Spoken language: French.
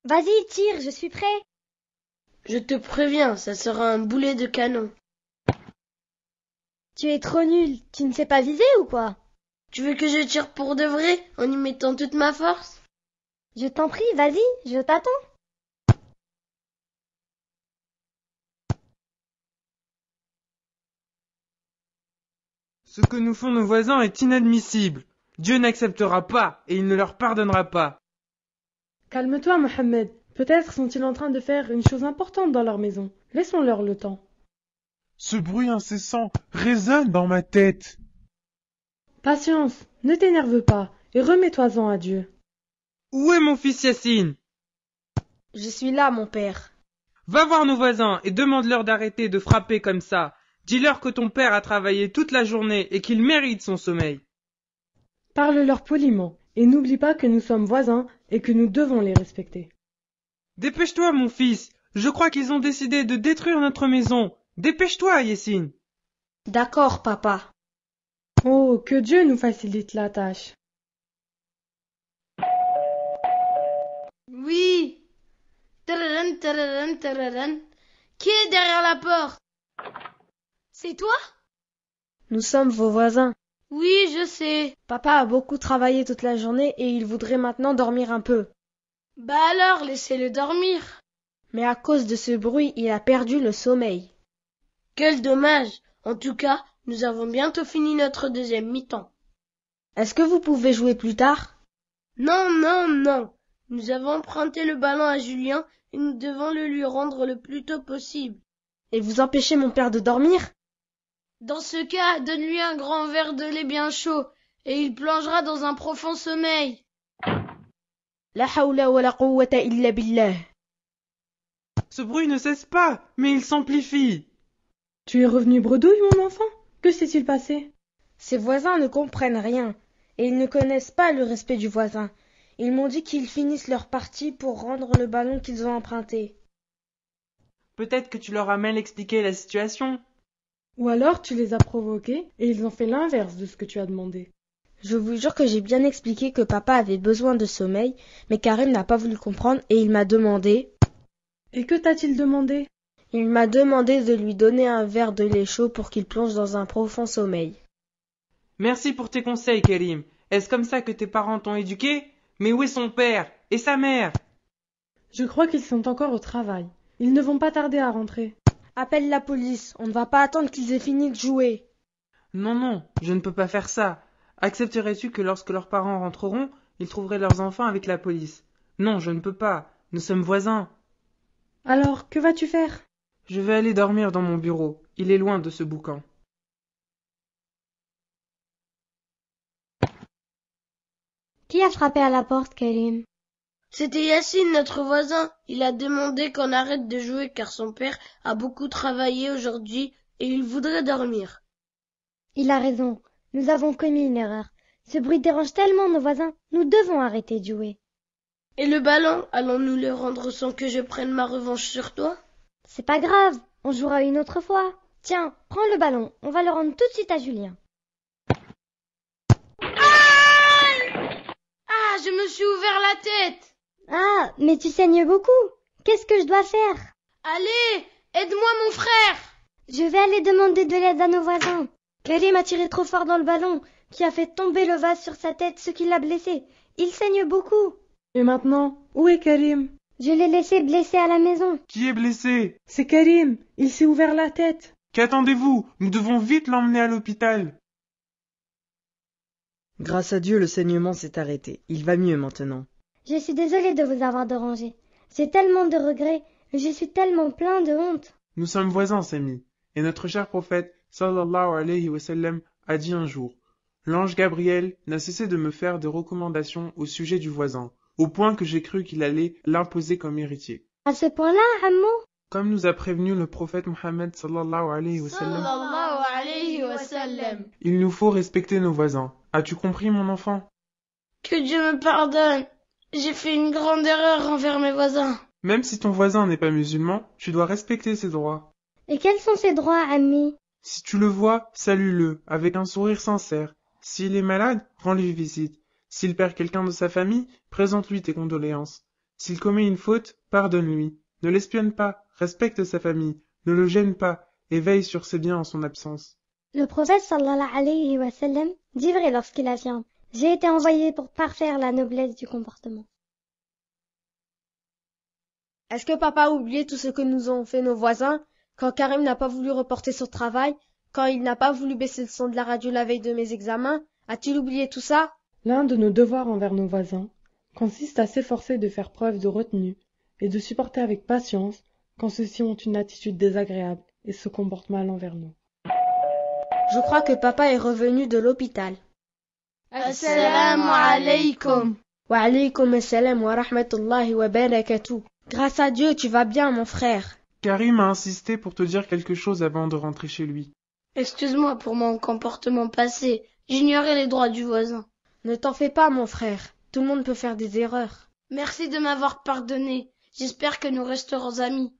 Vas-y, tire, je suis prêt. Je te préviens, ça sera un boulet de canon. Tu es trop nul, tu ne sais pas viser ou quoi? Tu veux que je tire pour de vrai, en y mettant toute ma force? Je t'en prie, vas-y, je t'attends. Ce que nous font nos voisins est inadmissible. Dieu n'acceptera pas et il ne leur pardonnera pas. Calme-toi, Mohammed. Peut-être sont-ils en train de faire une chose importante dans leur maison. Laissons-leur le temps. Ce bruit incessant résonne dans ma tête. Patience, ne t'énerve pas et remets-toi-en à Dieu. Où est mon fils Yassine? Je suis là, mon père. Va voir nos voisins et demande-leur d'arrêter de frapper comme ça. Dis-leur que ton père a travaillé toute la journée et qu'il mérite son sommeil. Parle-leur poliment et n'oublie pas que nous sommes voisins et que nous devons les respecter. Dépêche-toi, mon fils. Je crois qu'ils ont décidé de détruire notre maison. Dépêche-toi, Yassine. D'accord, papa. Oh, que Dieu nous facilite la tâche. Oui. Tararan, tararan, tararan. Qui est derrière la porte? C'est toi? Nous sommes vos voisins. Oui, je sais. Papa a beaucoup travaillé toute la journée et il voudrait maintenant dormir un peu. Bah alors, laissez-le dormir. Mais à cause de ce bruit, il a perdu le sommeil. Quel dommage. En tout cas, nous avons bientôt fini notre deuxième mi-temps. Est-ce que vous pouvez jouer plus tard? Non, non, non. Nous avons emprunté le ballon à Julien et nous devons le lui rendre le plus tôt possible. Et vous empêchez mon père de dormir? Dans ce cas, donne-lui un grand verre de lait bien chaud et il plongera dans un profond sommeil. La hawla wa la quwwata illa billah. Ce bruit ne cesse pas, mais il s'amplifie. Tu es revenu bredouille, mon enfant? Que s'est-il passé? Ses voisins ne comprennent rien et ils ne connaissent pas le respect du voisin. Ils m'ont dit qu'ils finissent leur partie pour rendre le ballon qu'ils ont emprunté. Peut-être que tu leur as mal expliqué la situation. Ou alors tu les as provoqués et ils ont fait l'inverse de ce que tu as demandé. Je vous jure que j'ai bien expliqué que papa avait besoin de sommeil, mais Karim n'a pas voulu comprendre et il m'a demandé... Et que t'a-t-il demandé? Il m'a demandé de lui donner un verre de lait chaud pour qu'il plonge dans un profond sommeil. Merci pour tes conseils, Karim. Est-ce comme ça que tes parents t'ont éduqué? Mais où est son père? Et sa mère? Je crois qu'ils sont encore au travail. Ils ne vont pas tarder à rentrer. Appelle la police, on ne va pas attendre qu'ils aient fini de jouer. Non, non, je ne peux pas faire ça. Accepterais-tu que lorsque leurs parents rentreront, ils trouveraient leurs enfants avec la police? Non, je ne peux pas. Nous sommes voisins. Alors, que vas-tu faire? Je vais aller dormir dans mon bureau. Il est loin de ce boucan. Qui a frappé à la porte, Karim? C'était Yassine, notre voisin. Il a demandé qu'on arrête de jouer car son père a beaucoup travaillé aujourd'hui et il voudrait dormir. Il a raison. Nous avons commis une erreur. Ce bruit dérange tellement nos voisins. Nous devons arrêter de jouer. Et le ballon, allons-nous le rendre sans que je prenne ma revanche sur toi? C'est pas grave. On jouera une autre fois. Tiens, prends le ballon. On va le rendre tout de suite à Julien. Ah, je me suis ouvert la tête. Ah, mais tu saignes beaucoup. Qu'est-ce que je dois faire? Allez, aide-moi mon frère. Je vais aller demander de l'aide à nos voisins. Karim a tiré trop fort dans le ballon, qui a fait tomber le vase sur sa tête, ce qui l'a blessé. Il saigne beaucoup. Et maintenant, où est Karim? Je l'ai laissé blessé à la maison. Qui est blessé? C'est Karim. Il s'est ouvert la tête. Qu'attendez-vous? Nous devons vite l'emmener à l'hôpital. Grâce à Dieu, le saignement s'est arrêté. Il va mieux maintenant. Je suis désolée de vous avoir dérangé. J'ai tellement de regrets. Je suis tellement plein de honte. Nous sommes voisins, Samy. Et notre cher prophète, sallallahu alayhi wa sallam, a dit un jour, l'ange Gabriel n'a cessé de me faire des recommandations au sujet du voisin, au point que j'ai cru qu'il allait l'imposer comme héritier. À ce point-là, Hammo? Comme nous a prévenu le prophète Mohammed sallallahu alayhi wa sallam, Sallallahu alayhi wa sallam. il nous faut respecter nos voisins. As-tu compris, mon enfant? Que Dieu me pardonne. J'ai fait une grande erreur envers mes voisins. Même si ton voisin n'est pas musulman, tu dois respecter ses droits. Et quels sont ses droits, Ammi? Si tu le vois, salue-le, avec un sourire sincère. S'il est malade, rends-lui visite. S'il perd quelqu'un de sa famille, présente-lui tes condoléances. S'il commet une faute, pardonne-lui. Ne l'espionne pas, respecte sa famille, ne le gêne pas, et veille sur ses biens en son absence. Le prophète sallallahu alayhi wa sallam dit vrai lorsqu'il affirme « J'ai été envoyé pour parfaire la noblesse du comportement ». Est-ce que papa a oublié tout ce que nous ont fait nos voisins, quand Karim n'a pas voulu reporter son travail, quand il n'a pas voulu baisser le son de la radio la veille de mes examens? A-t-il oublié tout ça? L'un de nos devoirs envers nos voisins consiste à s'efforcer de faire preuve de retenue et de supporter avec patience quand ceux-ci ont une attitude désagréable et se comportent mal envers nous. Je crois que papa est revenu de l'hôpital. Assalamu alaykum. Wa alaykum assalam wa rahmatullahi wa barakatuh. Grâce à Dieu, tu vas bien, mon frère. Karim a insisté pour te dire quelque chose avant de rentrer chez lui. Excuse-moi pour mon comportement passé. J'ignorais les droits du voisin. Ne t'en fais pas, mon frère. Tout le monde peut faire des erreurs. Merci de m'avoir pardonné. J'espère que nous resterons amis.